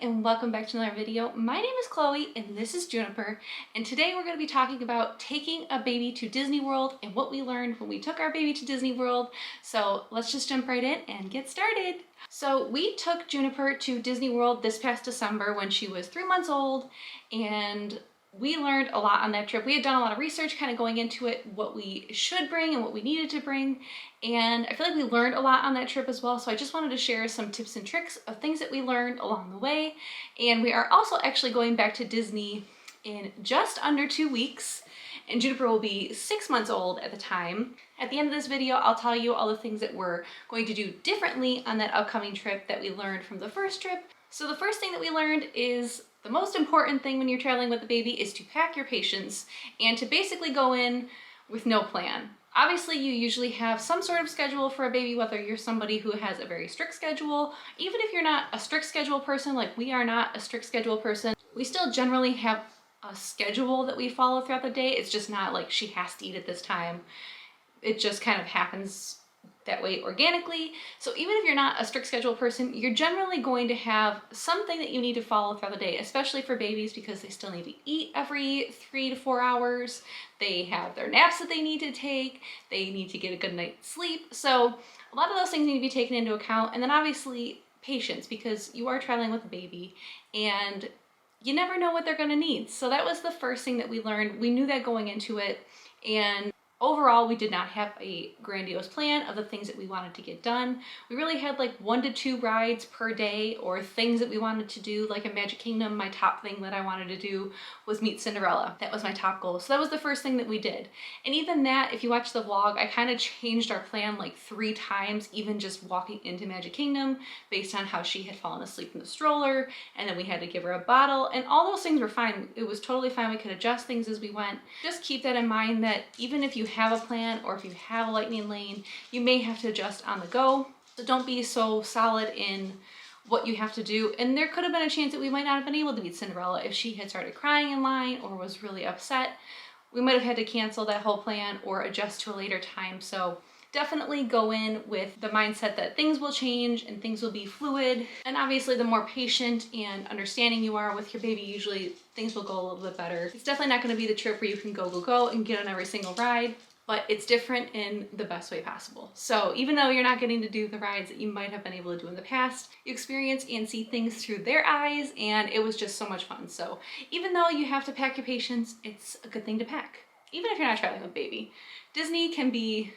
and welcome back to another video. My name is Chloe and this is Juniper, and today we're going to be talking about taking a baby to Disney World and what we learned when we took our baby to Disney World. So let's just jump right in and get started. So we took Juniper to Disney World this past December when she was 3 months old, and we learned a lot on that trip. We had done a lot of research kind of going into it, what we should bring and what we needed to bring. And I feel like we learned a lot on that trip as well. So I just wanted to share some tips and tricks of things that we learned along the way. And we are also actually going back to Disney in just under 2 weeks. And Juniper will be 6 months old at the time. At the end of this video, I'll tell you all the things that we're going to do differently on that upcoming trip that we learned from the first trip. So the first thing that we learned is the most important thing when you're traveling with a baby is to pack your patience and to basically go in with no plan. Obviously, you usually have some sort of schedule for a baby, whether you're somebody who has a very strict schedule. Even if you're not a strict schedule person, like we are not a strict schedule person, we still generally have a schedule that we follow throughout the day. It's just not like she has to eat at this time. It just kind of happens that way organically. So even if you're not a strict schedule person, you're generally going to have something that you need to follow throughout the day, especially for babies because they still need to eat every 3 to 4 hours. They have their naps that they need to take. They need to get a good night's sleep. So a lot of those things need to be taken into account. And then obviously patience, because you are traveling with a baby and you never know what they're going to need. So that was the first thing that we learned. We knew that going into it, and overall, we did not have a grandiose plan of the things that we wanted to get done. We really had like 1 to 2 rides per day or things that we wanted to do, like in Magic Kingdom. My top thing that I wanted to do was meet Cinderella. That was my top goal. So that was the first thing that we did. And even that, if you watch the vlog, I kind of changed our plan like 3 times, even just walking into Magic Kingdom based on how she had fallen asleep in the stroller. And then we had to give her a bottle, and all those things were fine. It was totally fine. We could adjust things as we went. Just keep that in mind that even if you have a plan or if you have a lightning lane, you may have to adjust on the go. So don't be so solid in what you have to do. And there could have been a chance that we might not have been able to meet Cinderella if she had started crying in line or was really upset. We might have had to cancel that whole plan or adjust to a later time. So definitely go in with the mindset that things will change and things will be fluid. And obviously the more patient and understanding you are with your baby, usually things will go a little bit better. It's definitely not going to be the trip where you can go and get on every single ride, but it's different in the best way possible. So even though you're not getting to do the rides that you might have been able to do in the past, you experience and see things through their eyes, and it was just so much fun. So even though you have to pack your patience, it's a good thing to pack. Even if you're not traveling with baby. Disney can be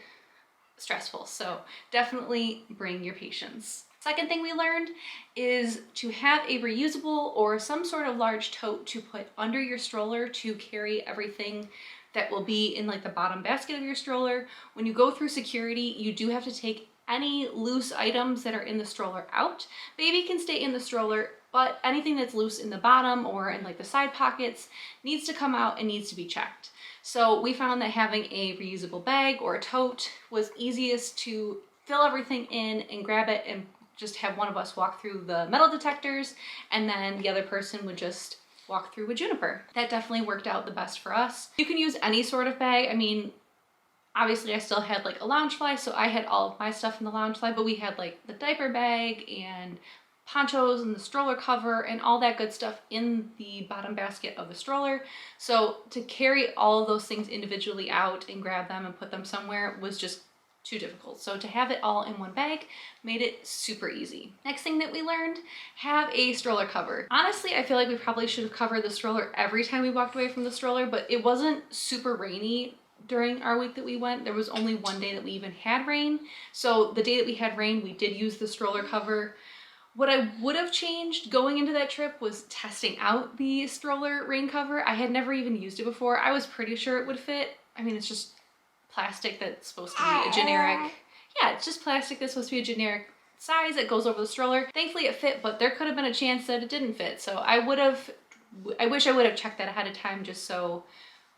stressful, so definitely bring your patience. Second thing we learned is to have a reusable or some sort of large tote to put under your stroller to carry everything that will be in like the bottom basket of your stroller. When you go through security, you do have to take any loose items that are in the stroller out. Baby can stay in the stroller, but anything that's loose in the bottom or in like the side pockets needs to come out and needs to be checked. So we found that having a reusable bag or a tote was easiest to fill everything in and grab it and just have one of us walk through the metal detectors, and then the other person would just walk through with Juniper. That definitely worked out the best for us. You can use any sort of bag. I mean, obviously I still had like a Loungefly, so I had all of my stuff in the Loungefly, but we had like the diaper bag and ponchos and the stroller cover and all that good stuff in the bottom basket of the stroller. So to carry all of those things individually out and grab them and put them somewhere was just too difficult. So to have it all in one bag made it super easy. Next thing that we learned, have a stroller cover. Honestly, I feel like we probably should have covered the stroller every time we walked away from the stroller, but it wasn't super rainy during our week that we went. There was only one day that we even had rain. So the day that we had rain, we did use the stroller cover. What I would have changed going into that trip was testing out the stroller rain cover. I had never even used it before. I was pretty sure it would fit. I mean, it's just plastic that's supposed to be a generic, yeah, it's just plastic that's supposed to be a generic size that goes over the stroller. Thankfully it fit, but there could have been a chance that it didn't fit. So I wish I would have checked that ahead of time just so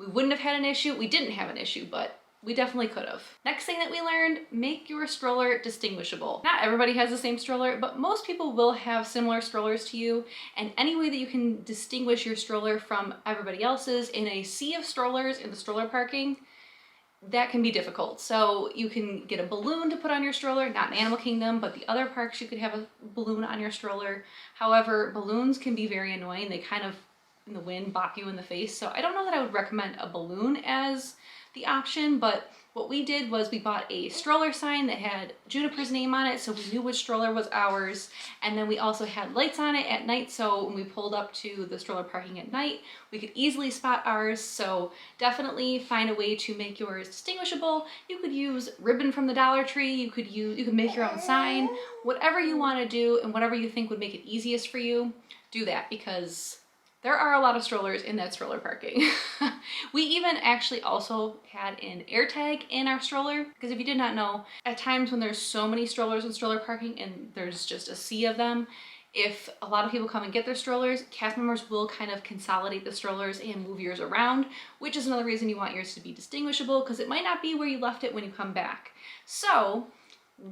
we wouldn't have had an issue. We didn't have an issue, but we definitely could have. Next thing that we learned, make your stroller distinguishable. Not everybody has the same stroller, but most people will have similar strollers to you, and any way that you can distinguish your stroller from everybody else's in a sea of strollers in the stroller parking, that can be difficult. So you can get a balloon to put on your stroller, not in Animal Kingdom, but the other parks you could have a balloon on your stroller. However, balloons can be very annoying. They kind of, in the wind, bop you in the face. So I don't know that I would recommend a balloon as the option, but what we did was we bought a stroller sign that had Juniper's name on it, so we knew which stroller was ours. And then we also had lights on it at night, so when we pulled up to the stroller parking at night, we could easily spot ours. So definitely find a way to make yours distinguishable. You could use ribbon from the Dollar Tree, you could make your own sign, whatever you want to do and whatever you think would make it easiest for you, do that, because there are a lot of strollers in that stroller parking. We even actually also had an air tag in our stroller, because if you did not know, at times when there's so many strollers in stroller parking and there's just a sea of them, if a lot of people come and get their strollers, cast members will kind of consolidate the strollers and move yours around, which is another reason you want yours to be distinguishable, because it might not be where you left it when you come back. So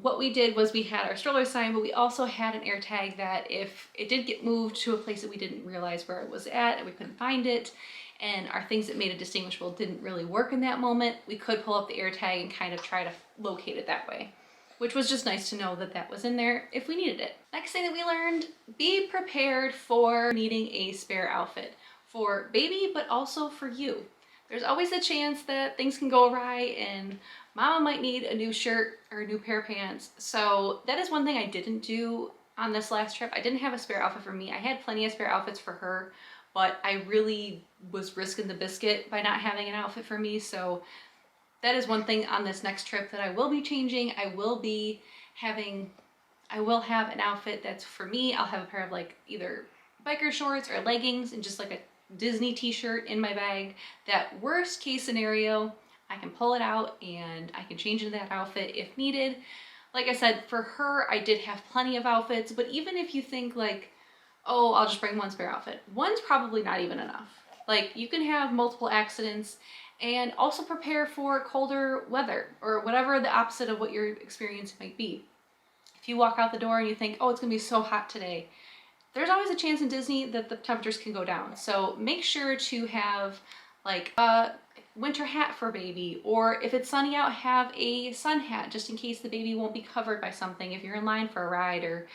what we did was we had our stroller sign, but we also had an air tag that if it did get moved to a place that we didn't realize where it was at and we couldn't find it, and our things that made it distinguishable didn't really work in that moment, we could pull up the air tag and kind of try to locate it that way, which was just nice to know that that was in there if we needed it. Next thing that we learned, be prepared for needing a spare outfit for baby, but also for you. There's always a chance that things can go awry and Mama might need a new shirt or a new pair of pants. So that is one thing I didn't do on this last trip. I didn't have a spare outfit for me. I had plenty of spare outfits for her, but I really was risking the biscuit by not having an outfit for me. So that is one thing on this next trip that I will be changing. I will have an outfit that's for me. I'll have a pair of like either biker shorts or leggings and just like a Disney t-shirt in my bag. That worst case scenario, I can pull it out and I can change into that outfit if needed. Like I said, for her, I did have plenty of outfits, but even if you think like, oh, I'll just bring one spare outfit, one's probably not even enough. Like, you can have multiple accidents, and also prepare for colder weather or whatever the opposite of what your experience might be. If you walk out the door and you think, oh, it's gonna be so hot today, there's always a chance in Disney that the temperatures can go down. So make sure to have like a winter hat for baby, or if it's sunny out, have a sun hat just in case the baby won't be covered by something if you're in line for a ride or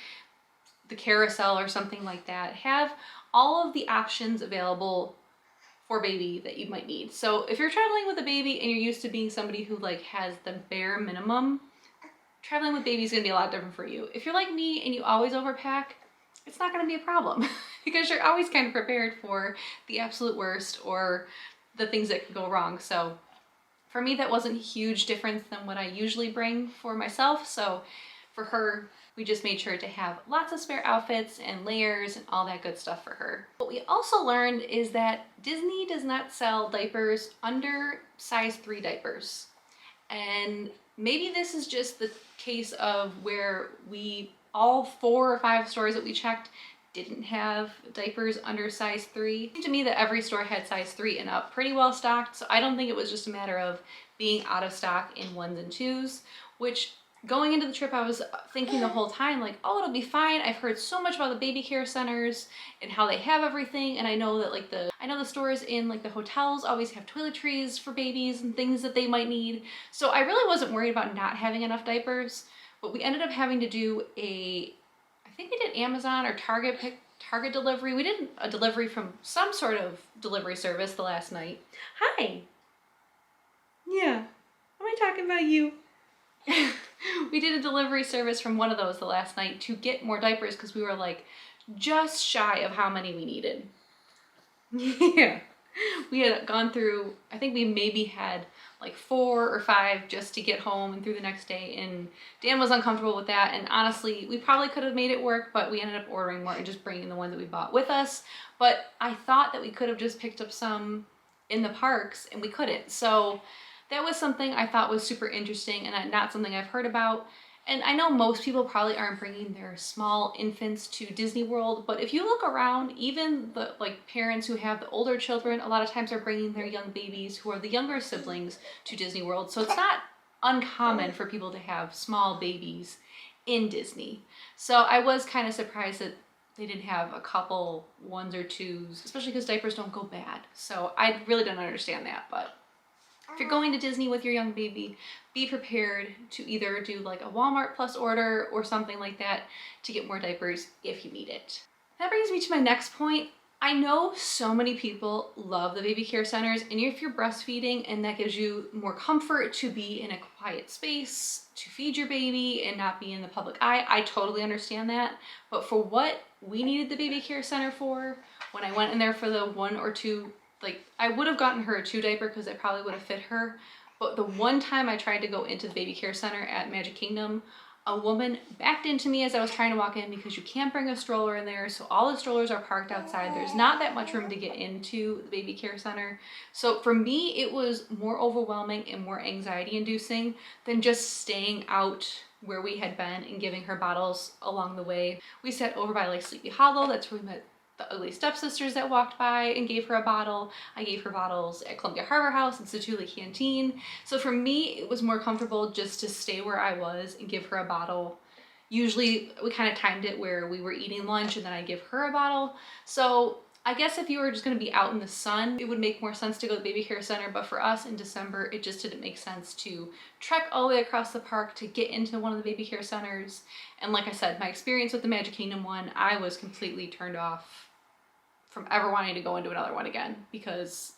the carousel or something like that. Have all of the options available for baby that you might need. So if you're traveling with a baby and you're used to being somebody who like has the bare minimum, traveling with baby is gonna be a lot different for you. If you're like me and you always overpack, it's not gonna be a problem because you're always kind of prepared for the absolute worst or the things that could go wrong. So for me, that wasn't a huge difference than what I usually bring for myself. So for her, we just made sure to have lots of spare outfits and layers and all that good stuff for her. What we also learned is that Disney does not sell diapers under size 3 diapers. And maybe this is just the case of where all 4 or 5 stores that we checked didn't have diapers under size 3. It seemed to me that every store had size 3 and up pretty well stocked, so I don't think it was just a matter of being out of stock in 1s and 2s, which going into the trip I was thinking the whole time like, oh, it'll be fine. I've heard so much about the baby care centers and how they have everything, and I know that like the stores in like the hotels always have toiletries for babies and things that they might need. So I really wasn't worried about not having enough diapers, but we ended up having to do I think we did Amazon or Target delivery. We did a delivery from some sort of delivery service the last night. Hi. Yeah. Am I talking about you? We did a delivery service from one of those the last night to get more diapers because we were like just shy of how many we needed. Yeah. We had gone through, I think we maybe had like 4 or 5 just to get home and through the next day, and Dan was uncomfortable with that, and honestly we probably could have made it work, but we ended up ordering more and just bringing the ones that we bought with us. But I thought that we could have just picked up some in the parks and we couldn't. So that was something I thought was super interesting and not something I've heard about. And I know most people probably aren't bringing their small infants to Disney World, but if you look around, even the like parents who have the older children, a lot of times are bringing their young babies who are the younger siblings to Disney World. So it's not uncommon for people to have small babies in Disney. So I was kind of surprised that they didn't have a couple 1s or 2s, especially because diapers don't go bad. So I really don't understand that, but If you're going to Disney with your young baby, be prepared to either do like a Walmart Plus order or something like that to get more diapers if you need it. That brings me to my next point. I know so many people love the baby care centers, and if you're breastfeeding and that gives you more comfort to be in a quiet space to feed your baby and not be in the public eye, I totally understand that. But for what we needed the baby care center for, when I went in there for the 1 or 2, like I would have gotten her a 2 diaper because it probably would have fit her. But the one time I tried to go into the baby care center at Magic Kingdom, a woman backed into me as I was trying to walk in because you can't bring a stroller in there. So all the strollers are parked outside. There's not that much room to get into the baby care center. So for me, it was more overwhelming and more anxiety inducing than just staying out where we had been and giving her bottles along the way. We sat over by like Sleepy Hollow. That's where we met the ugly stepsisters that walked by and gave her a bottle. I gave her bottles at Columbia Harbor House and Satuli Canteen. So for me, it was more comfortable just to stay where I was and give her a bottle. Usually we kind of timed it where we were eating lunch and then I'd give her a bottle. So I guess if you were just going to be out in the sun, it would make more sense to go to the baby care center. But for us in December, it just didn't make sense to trek all the way across the park to get into one of the baby care centers. And like I said, my experience with the Magic Kingdom one, I was completely turned off from ever wanting to go into another one again because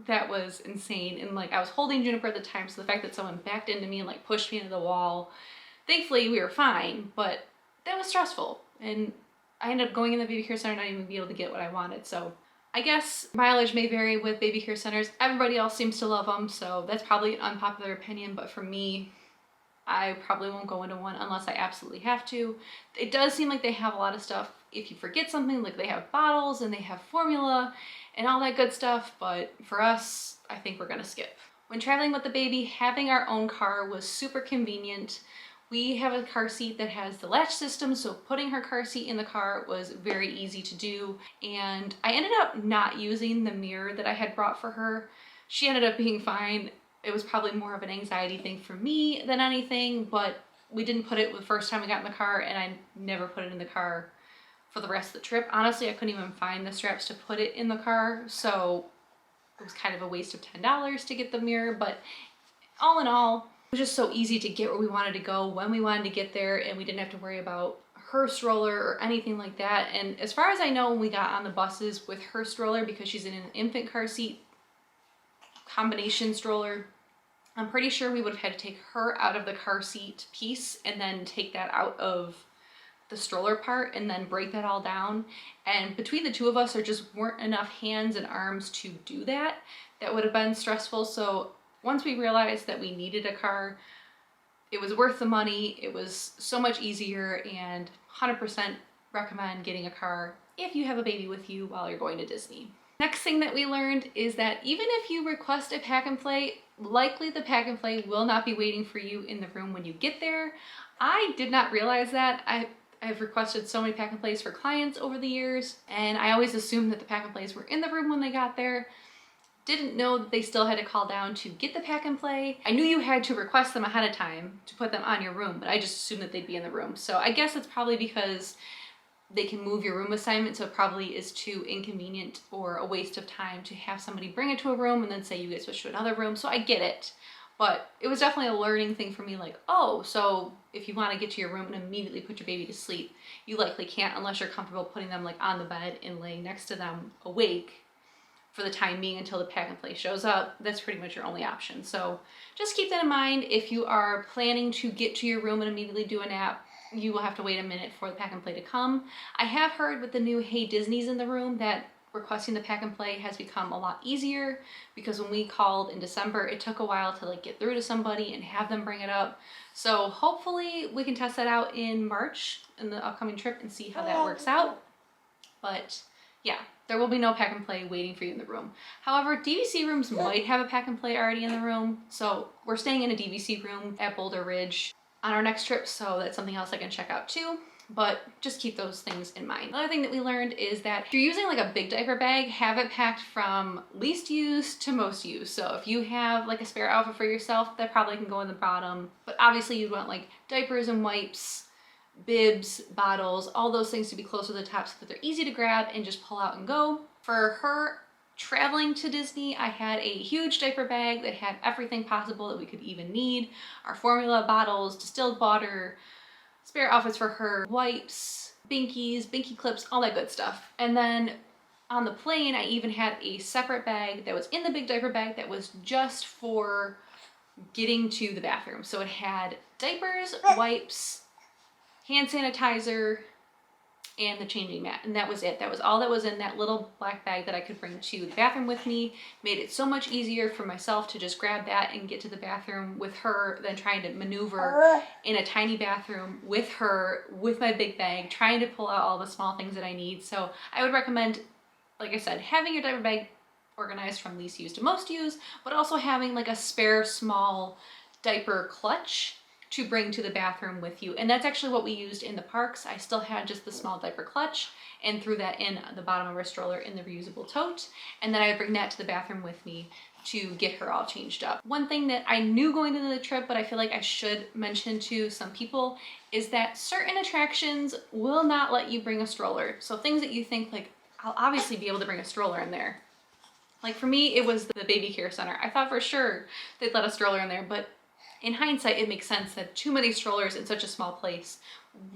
that was insane. And like I was holding Juniper at the time, so the fact that someone backed into me and like pushed me into the wall, thankfully we were fine, but that was stressful. And I ended up going in the baby care center not even be able to get what I wanted. So I guess mileage may vary with baby care centers. Everybody else seems to love them, so that's probably an unpopular opinion, but for me, I probably won't go into one unless I absolutely have to. It does seem like they have a lot of stuff if you forget something, like they have bottles and they have formula and all that good stuff, but for us, I think we're gonna skip. When traveling with the baby, having our own car was super convenient. We have a car seat that has the latch system, so putting her car seat in the car was very easy to do, and I ended up not using the mirror that I had brought for her. She ended up being fine. It was probably more of an anxiety thing for me than anything, but we didn't put it the first time we got in the car, and I never put it in the car for the rest of the trip. Honestly, I couldn't even find the straps to put it in the car, so it was kind of a waste of $10 to get the mirror, but all in all, it was just so easy to get where we wanted to go when we wanted to get there, and we didn't have to worry about her stroller or anything like that. And as far as I know, when we got on the buses with her stroller, because she's in an infant car seat, combination stroller, I'm pretty sure we would have had to take her out of the car seat piece and then take that out of the stroller part and then break that all down. And between the two of us, there just weren't enough hands and arms to do that. That would have been stressful. So once we realized that we needed a car, it was worth the money. It was so much easier, and 100% recommend getting a car if you have a baby with you while you're going to Disney. Next thing that we learned is that even if you request a pack and play, likely the pack and play will not be waiting for you in the room when you get there. I did not realize that. I've requested so many pack and plays for clients over the years, and I always assumed that the pack and plays were in the room when they got there. Didn't know that they still had to call down to get the pack and play. I knew you had to request them ahead of time to put them on your room, but I just assumed that they'd be in the room. So I guess it's probably because they can move your room assignment, so it probably is too inconvenient or a waste of time to have somebody bring it to a room and then say you get switched to another room. So I get it, but it was definitely a learning thing for me, like, oh, so if you want to get to your room and immediately put your baby to sleep, you likely can't unless you're comfortable putting them like on the bed and laying next to them awake for the time being until the pack and play shows up. That's pretty much your only option. So just keep that in mind. If you are planning to get to your room and immediately do a nap, you will have to wait a minute for the pack and play to come. I have heard with the new Hey Disney's in the room that requesting the pack and play has become a lot easier, because when we called in December, it took a while to like get through to somebody and have them bring it up. So hopefully we can test that out in March in the upcoming trip and see how that works out. But yeah, there will be no pack and play waiting for you in the room. However, DVC rooms might have a pack and play already in the room. So we're staying in a DVC room at Boulder Ridge on our next trip, so that's something else I can check out too. But just keep those things in mind. Another thing that we learned is that if you're using like a big diaper bag, have it packed from least use to most use. So if you have like a spare outfit for yourself, that probably can go in the bottom. But obviously you'd want like diapers and wipes, bibs, bottles, all those things to be close to the top so that they're easy to grab and just pull out and go. For her traveling to Disney, I had a huge diaper bag that had everything possible that we could even need. Our formula bottles, distilled water, spare outfits for her, wipes, binkies, binky clips, all that good stuff. And then on the plane, I even had a separate bag that was in the big diaper bag that was just for getting to the bathroom. So it had diapers, wipes, hand sanitizer, and the changing mat, and that was it. That was all that was in that little black bag that I could bring to the bathroom with me. Made it so much easier for myself to just grab that and get to the bathroom with her than trying to maneuver in a tiny bathroom with her, with my big bag, trying to pull out all the small things that I need. So I would recommend, like I said, having your diaper bag organized from least use to most use, but also having like a spare small diaper clutch to bring to the bathroom with you. And that's actually what we used in the parks. I still had just the small diaper clutch and threw that in the bottom of our stroller in the reusable tote. And then I would bring that to the bathroom with me to get her all changed up. One thing that I knew going into the trip, but I feel like I should mention to some people, is that certain attractions will not let you bring a stroller. So things that you think like, I'll obviously be able to bring a stroller in there. Like for me, it was the baby care center. I thought for sure they'd let a stroller in there, but in hindsight, it makes sense that too many strollers in such a small place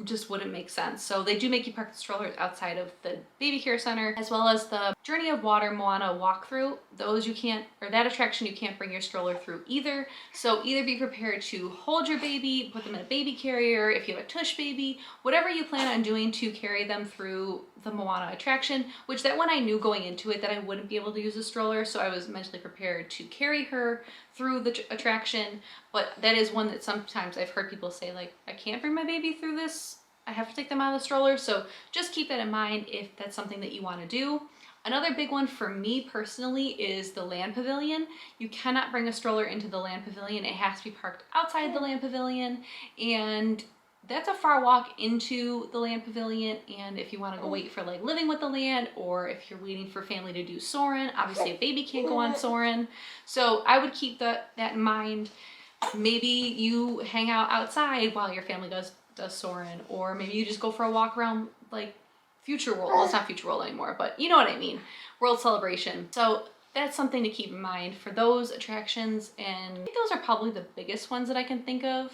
just wouldn't make sense. So they do make you park the strollers outside of the baby care center, as well as the Journey of Water Moana walkthrough. Those you can't, or that attraction you can't bring your stroller through either. So either be prepared to hold your baby, put them in a baby carrier, if you have a tush baby, whatever you plan on doing to carry them through the Moana attraction, which that one I knew going into it that I wouldn't be able to use a stroller, so I was mentally prepared to carry her through the attraction. But that is one that sometimes I've heard people say like, I can't bring my baby through this, I have to take them out of the stroller. So just keep that in mind if that's something that you want to do. Another big one for me personally is the land pavilion. You cannot bring a stroller into the land pavilion. It has to be parked outside the land pavilion, and that's a far walk into the land pavilion. And if you want to go wait for like living with the land, or if you're waiting for family to do Soarin', obviously a baby can't go on Soarin'. So I would keep that in mind. Maybe you hang out outside while your family does Soarin', or maybe you just go for a walk around like Future World. Well, it's not Future World anymore, but you know what I mean. World Celebration. So that's something to keep in mind for those attractions. And I think those are probably the biggest ones that I can think of.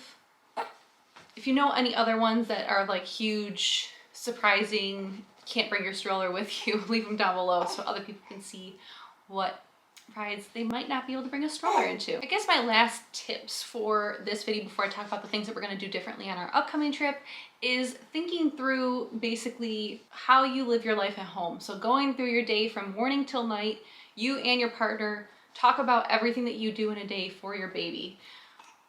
If you know any other ones that are like huge, surprising, can't bring your stroller with you, leave them down below so other people can see what rides they might not be able to bring a stroller into. I guess my last tips for this video before I talk about the things that we're going to do differently on our upcoming trip is thinking through basically how you live your life at home. So going through your day from morning till night, you and your partner talk about everything that you do in a day for your baby.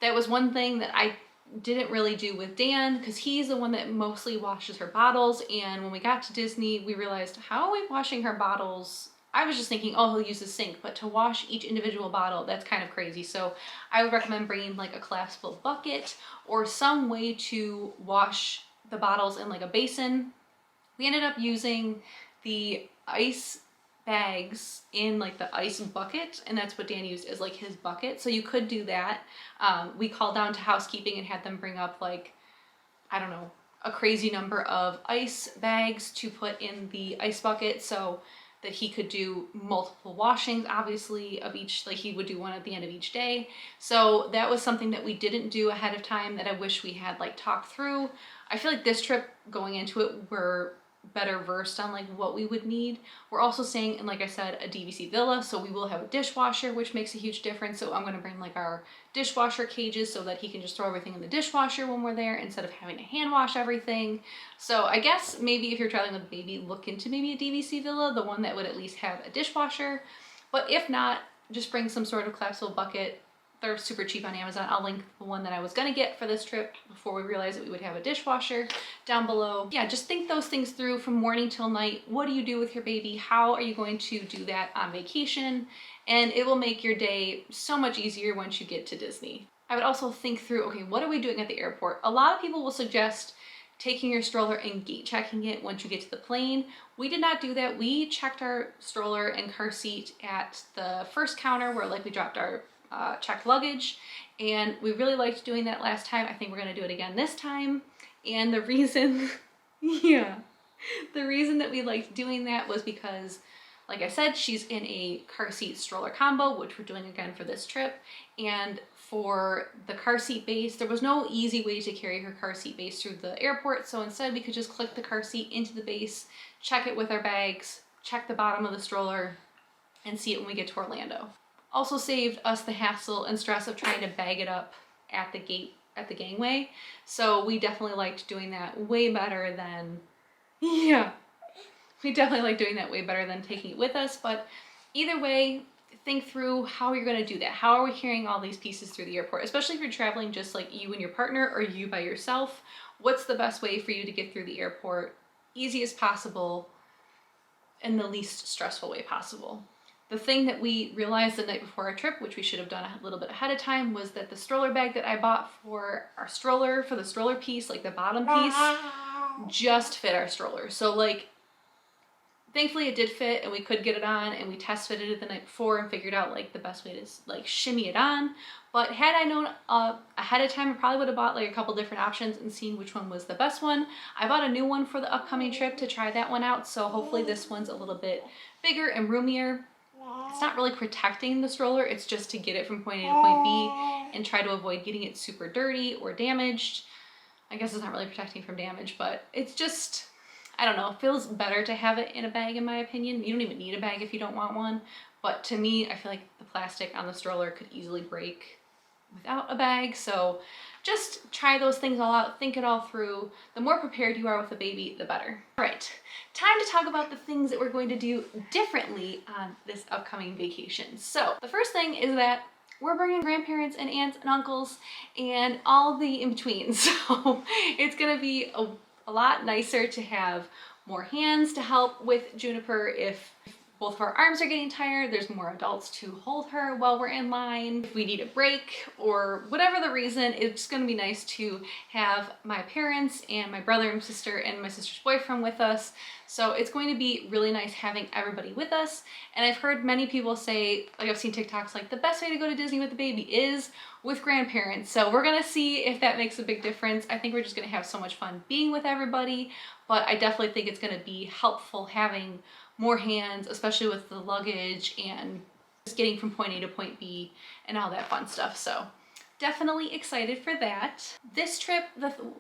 That was one thing that I didn't really do with Dan, because he's the one that mostly washes her bottles. And when we got to Disney, we realized, how are we washing her bottles? I was just thinking, oh, he'll use the sink, but to wash each individual bottle, that's kind of crazy. So I would recommend bringing like a collapsible bucket or some way to wash the bottles in like a basin. We ended up using the ice bags in like the ice bucket, and that's what Dan used as like his bucket. So you could do that. We called down to housekeeping and had them bring up like, I don't know, a crazy number of ice bags to put in the ice bucket, so that he could do multiple washings, obviously, of each, like he would do one at the end of each day. So that was something that we didn't do ahead of time that I wish we had like talked through. I feel like this trip going into it, we're better versed on like what we would need. We're also staying in, like I said, a DVC villa, so we will have a dishwasher, which makes a huge difference. So I'm going to bring like our dishwasher cages so that he can just throw everything in the dishwasher when we're there instead of having to hand wash everything. So I guess maybe if you're traveling with a baby, look into maybe a DVC villa, the one that would at least have a dishwasher. But if not, just bring some sort of collapsible bucket. They're super cheap on Amazon. I'll link the one that I was gonna get for this trip before we realized that we would have a dishwasher down below. Yeah, just think those things through from morning till night. What do you do with your baby? How are you going to do that on vacation? And it will make your day so much easier once you get to Disney. I would also think through, okay, what are we doing at the airport? A lot of people will suggest taking your stroller and gate checking it once you get to the plane. We did not do that. We checked our stroller and car seat at the first counter where like we dropped our checked luggage, and we really liked doing that last time. I think we're gonna do it again this time. And the reason, yeah, the reason that we liked doing that was because Like I said, she's in a car seat stroller combo, which we're doing again for this trip. And for the car seat base, there was no easy way to carry her car seat base through the airport. So instead we could just click the car seat into the base, check it with our bags, check the bottom of the stroller, and see it when we get to Orlando. Also saved us the hassle and stress of trying to bag it up at the gate, at the gangway. So we definitely liked doing that way better than, yeah. We definitely like doing that way better than taking it with us, but either way, think through how you're gonna do that. How are we carrying all these pieces through the airport? Especially if you're traveling just like you and your partner or you by yourself, what's the best way for you to get through the airport easiest possible in the least stressful way possible? The thing that we realized the night before our trip, which we should have done a little bit ahead of time, was that the stroller bag that I bought for our stroller, for the stroller piece, like the bottom piece, just fit our stroller. So like, thankfully it did fit and we could get it on, and we test fitted it the night before and figured out like the best way to like shimmy it on. But had I known ahead of time, I probably would have bought like a couple different options and seen which one was the best one. I bought a new one for the upcoming trip to try that one out, so hopefully this one's a little bit bigger and roomier. It's not really protecting the stroller, it's just to get it from point A to point B and try to avoid getting it super dirty or damaged. I guess it's not really protecting from damage, but it's just, I don't know, it feels better to have it in a bag in my opinion. You don't even need a bag if you don't want one, but to me, I feel like the plastic on the stroller could easily break without a bag. So just try those things all out, think it all through. The more prepared you are with the baby, the better. All right, time to talk about the things that we're going to do differently on this upcoming vacation. So the first thing is that we're bringing grandparents and aunts and uncles and all the in-betweens. So it's gonna be a lot nicer to have more hands to help with Juniper if both of our arms are getting tired. There's more adults to hold her while we're in line. If we need a break or whatever the reason, it's gonna be nice to have my parents and my brother and sister and my sister's boyfriend with us. So it's going to be really nice having everybody with us. And I've heard many people say, like I've seen TikToks, like the best way to go to Disney with the baby is with grandparents. So we're gonna see if that makes a big difference. I think we're just gonna have so much fun being with everybody, but I definitely think it's gonna be helpful having more hands, especially with the luggage and just getting from point A to point B and all that fun stuff. So definitely excited for that. This trip,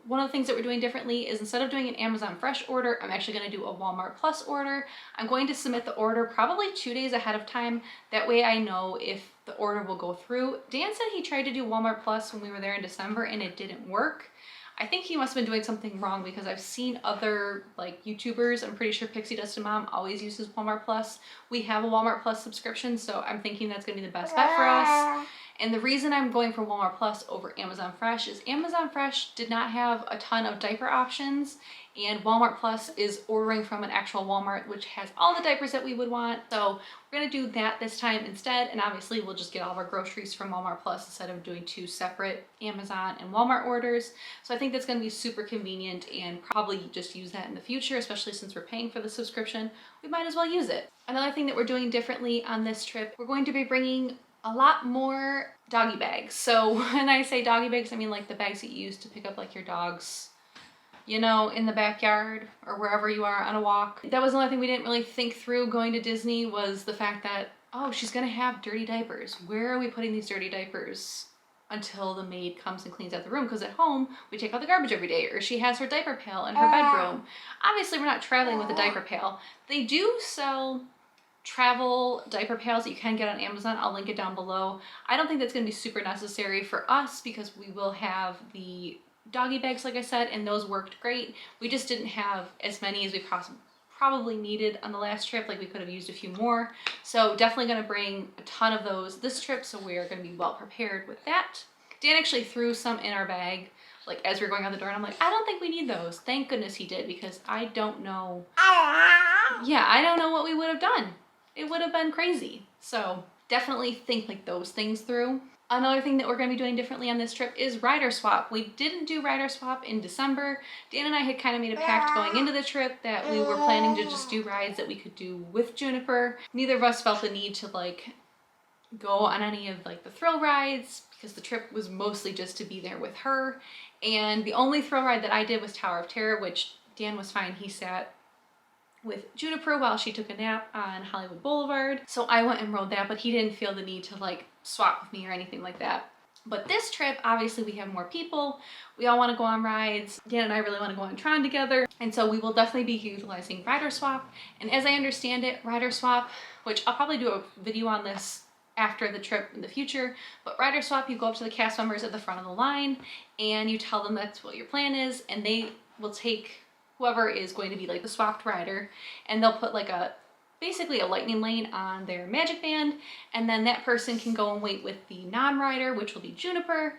one of the things that we're doing differently is instead of doing an Amazon Fresh order, I'm actually gonna do a Walmart Plus order. I'm going to submit the order probably 2 days ahead of time. That way I know if the order will go through. Dan said he tried to do Walmart Plus when we were there in December and it didn't work. I think he must have been doing something wrong because I've seen other like YouTubers, I'm pretty sure Pixie Dustin Mom always uses Walmart Plus. We have a Walmart Plus subscription, so I'm thinking that's gonna be the best bet for us. And the reason I'm going for Walmart Plus over Amazon Fresh is Amazon Fresh did not have a ton of diaper options, and Walmart Plus is ordering from an actual Walmart, which has all the diapers that we would want. So we're gonna do that this time instead, and obviously we'll just get all of our groceries from Walmart Plus instead of doing 2 separate Amazon and Walmart orders. So I think that's gonna be super convenient and probably just use that in the future, especially since we're paying for the subscription. We might as well use it. Another thing that we're doing differently on this trip, we're going to be bringing a lot more doggy bags. So when I say doggy bags, I mean like the bags that you use to pick up like your dogs, you know, in the backyard or wherever you are on a walk. That was another thing we didn't really think through going to Disney, was the fact that, oh, she's gonna have dirty diapers. Where are we putting these dirty diapers until the maid comes and cleans out the room? Because at home, we take out the garbage every day, or she has her diaper pail in her bedroom. Obviously, we're not traveling with a diaper pail. They do sell travel diaper pails that you can get on Amazon. I'll link it down below. I don't think that's going to be super necessary for us because we will have the doggy bags, like I said, and those worked great. We just didn't have as many as we probably needed on the last trip. Like we could have used a few more. So definitely going to bring a ton of those this trip, so we are going to be well prepared with that. Dan actually threw some in our bag like as we were going out the door, and I'm like, I don't think we need those. Thank goodness he did, because I don't know. Yeah, I don't know what we would have done. It would have been crazy. So definitely think like those things through. Another thing that we're going to be doing differently on this trip is rider swap. We didn't do rider swap in December. Dan and I had kind of made a pact going into the trip that we were planning to just do rides that we could do with Juniper. Neither of us felt the need to like go on any of like the thrill rides because the trip was mostly just to be there with her. And the only thrill ride that I did was Tower of Terror, which Dan was fine. He sat with Juniper while she took a nap on Hollywood Boulevard. So I went and rode that, but he didn't feel the need to like swap with me or anything like that. But this trip, obviously we have more people. We all want to go on rides. Dan and I really want to go on Tron together. And so we will definitely be utilizing Rider Swap. And as I understand it, Rider Swap, which I'll probably do a video on this after the trip in the future, but Rider Swap, you go up to the cast members at the front of the line and you tell them that's what your plan is, and they will take whoever is going to be like the swapped rider, and they'll put like basically a lightning lane on their magic band, and then that person can go and wait with the non-rider, which will be Juniper,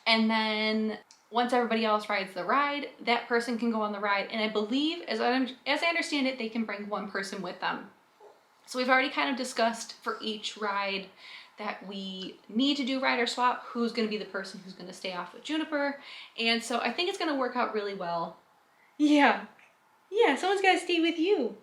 and then once everybody else rides the ride, that person can go on the ride, and I believe, as I understand it, they can bring one person with them. So we've already kind of discussed for each ride that we need to do rider swap, who's going to be the person who's going to stay off with Juniper, and so I think it's going to work out really well. Yeah, someone's got to stay with you.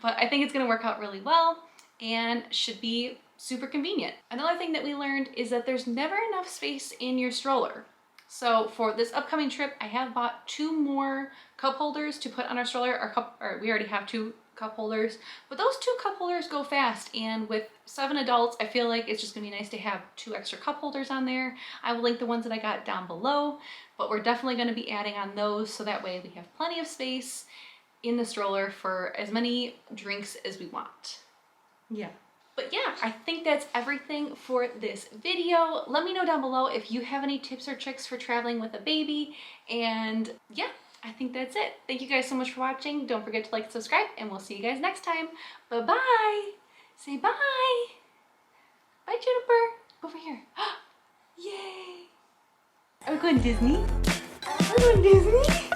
But I think it's going to work out really well and should be super convenient. Another thing that we learned is that there's never enough space in your stroller. So for this upcoming trip, I have bought 2 more cup holders to put on our stroller. Or we already have 2 cup holders, but those 2 cup holders go fast. And with 7 adults, I feel like it's just gonna be nice to have 2 extra cup holders on there. I will link the ones that I got down below, but we're definitely gonna be adding on those so that way we have plenty of space in the stroller for as many drinks as we want. Yeah. But yeah, I think that's everything for this video. Let me know down below if you have any tips or tricks for traveling with a baby. And yeah, I think that's it. Thank you guys so much for watching. Don't forget to like and subscribe, and we'll see you guys next time. Bye-bye. Say bye. Bye, Juniper. Over here. Yay. Are we going Disney? Are we going Disney?